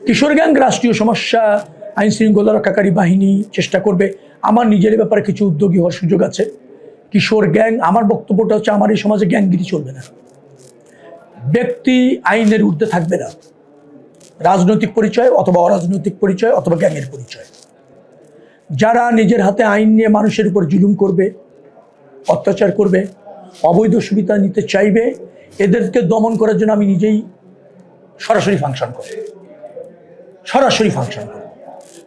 কিশোর gang রাষ্ট্রীয় সমস্যা, আইন শৃঙ্খলা রক্ষাকারী বাহিনী চেষ্টা করবে। আমার নিজের ব্যাপারে কিছু উদ্যোগী হওয়ার সুযোগ আছে। কিশোর গ্যাং, আমার বক্তব্যটা হচ্ছে আমার এই সমাজে গ্যাংগিরি চলবে না, ব্যক্তি আইনের ঊর্ধ্বে থাকবে না, রাজনৈতিক পরিচয় অথবা অরাজনৈতিক পরিচয় অথবা গ্যাংয়ের পরিচয়। যারা নিজের হাতে আইন নিয়ে মানুষের উপর জুলুম করবে, অত্যাচার করবে, অবৈধ সুবিধা নিতে চাইবে, এদেরকে দমন করার জন্য আমি নিজেই সরাসরি ফাংশন করব।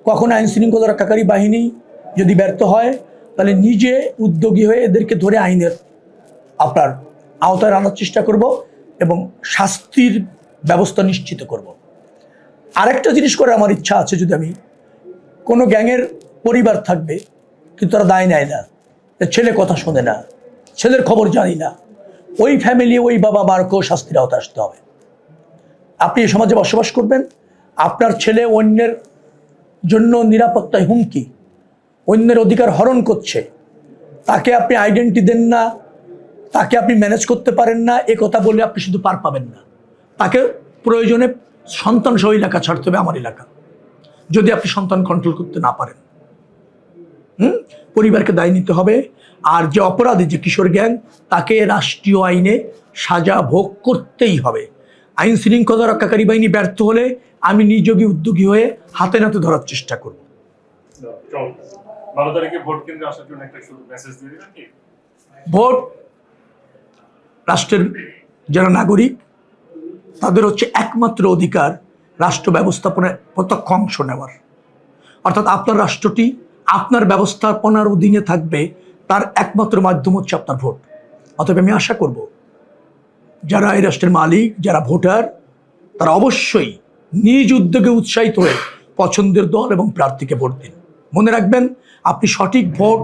কখনো আইন শৃঙ্খলা রক্ষাকারী বাহিনী যদি ব্যর্থ হয়, তাহলে নিজে উদ্যোগী হয়ে এদেরকে ধরে আইনের আপনার আওতায় আনার চেষ্টা করব এবং শাস্তির ব্যবস্থা নিশ্চিত করব। আরেকটা জিনিস করে আমার ইচ্ছা আছে, যদি আমি কোনো গ্যাংয়ের পরিবার থাকবে কিন্তু তারা দায় নেয় না, ছেলে কথা শোনে না, ছেলের খবর জানি না, ওই ফ্যামিলি, ওই বাবা মারকেও শাস্তির আওতায় আসতে হবে। আপনি এই সমাজে বসবাস করবেন, আপনার ছেলে অন্যের জন্য নিরাপত্তায় হুমকি, অন্যের অধিকার হরণ করছে, তাকে আপনি আইডেন্টি দেন না, তাকে আপনি ম্যানেজ করতে পারেন না, এ কথা বলে আপনি শুধু পার পাবেন না, তাকে প্রয়োজনে সন্তান সহ এলাকা ছাড়তে হবে, আমার এলাকা, যদি আপনি সন্তান কন্ট্রোল করতে না পারেন। পরিবারকে দায় নিতে হবে। আর যে অপরাধী, যে কিশোর গ্যাং, তাকে রাষ্ট্রীয় আইনে সাজা ভোগ করতেই হবে। আইন শৃঙ্খলা রক্ষাকারী বাহিনী ব্যর্থ হলে আমি নিজেই উদ্যোগী হয়ে হাতে নাতে ধরার চেষ্টা করব। ভোট রাষ্ট্রের যারা নাগরিক, তাদের হচ্ছে একমাত্র অধিকার রাষ্ট্র ব্যবস্থাপনায় প্রত্যক্ষ অংশ নেওয়ার। অর্থাৎ আপনার রাষ্ট্রটি আপনার ব্যবস্থাপনার অধীনে থাকবে, তার একমাত্র মাধ্যম হচ্ছে আপনার ভোট। অতএব আমি আশা করব যারা এই রাষ্ট্রের মালিক, যারা ভোটার, তারা অবশ্যই নিজ উদ্যোগে উৎসাহিত হয়ে পছন্দের দল এবং প্রার্থীকে ভোট দিন। মনে রাখবেন, আপনি সঠিক ভোট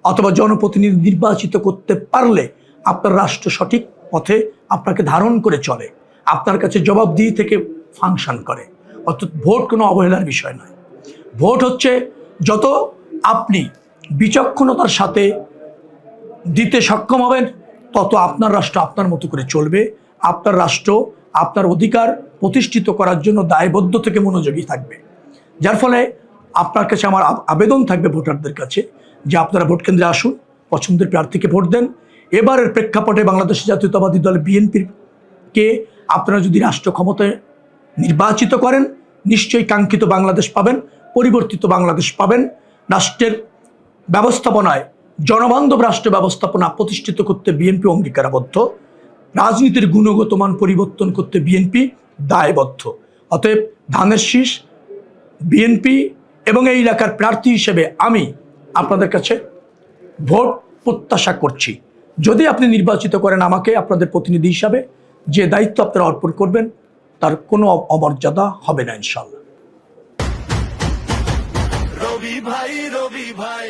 অথবা জনপ্রতিনিধি নির্বাচিত করতে পারলে আপনার রাষ্ট্র সঠিক পথে আপনাকে ধারণ করে চলে, আপনার কাছে জবাবদিহি থেকে ফাংশন করে। অর্থাৎ ভোট কোনো অবহেলার বিষয় নয়। ভোট হচ্ছে যত আপনি বিচক্ষণতার সাথে দিতে সক্ষম হবেন, তত আপনার রাষ্ট্র আপনার মতো করে চলবে। আপনার রাষ্ট্র আপনার অধিকার প্রতিষ্ঠিত করার জন্য দায়বদ্ধ থেকে মনোযোগী থাকবে। যার ফলে আপনার কাছে আমার আবেদন থাকবে ভোটারদের কাছে যে আপনারা ভোট কেন্দ্রে আসুন, পছন্দের প্রার্থীকে ভোট দেন। এবারের প্রেক্ষাপটে বাংলাদেশ জাতীয়তাবাদী দল বিএনপিকে আপনারা যদি রাষ্ট্র ক্ষমতায় নির্বাচিত করেন, নিশ্চয়ই কাঙ্ক্ষিত বাংলাদেশ পাবেন, পরিবর্তিত বাংলাদেশ পাবেন। রাষ্ট্রের ব্যবস্থাপনায় জনবান্ধব রাষ্ট্র ব্যবস্থাপনা প্রতিষ্ঠিত করতে বিএনপি অঙ্গীকারাবদ্ধ, রাজনীতির গুণগত মান পরিবর্তন করতে বিএনপি দায়বদ্ধ। অতএব ধানের শীষ বিএনপি এবং এই এলাকার প্রার্থী হিসেবে আমি আপনাদের কাছে ভোট প্রত্যাশা করছি। যদি আপনি নির্বাচিত করেন আমাকে আপনাদের প্রতিনিধি হিসাবে, যে দায়িত্ব আপনারা অর্পণ করবেন তার কোনো অমর্যাদা হবে না ইনশাআল্লাহ। রবি ভাই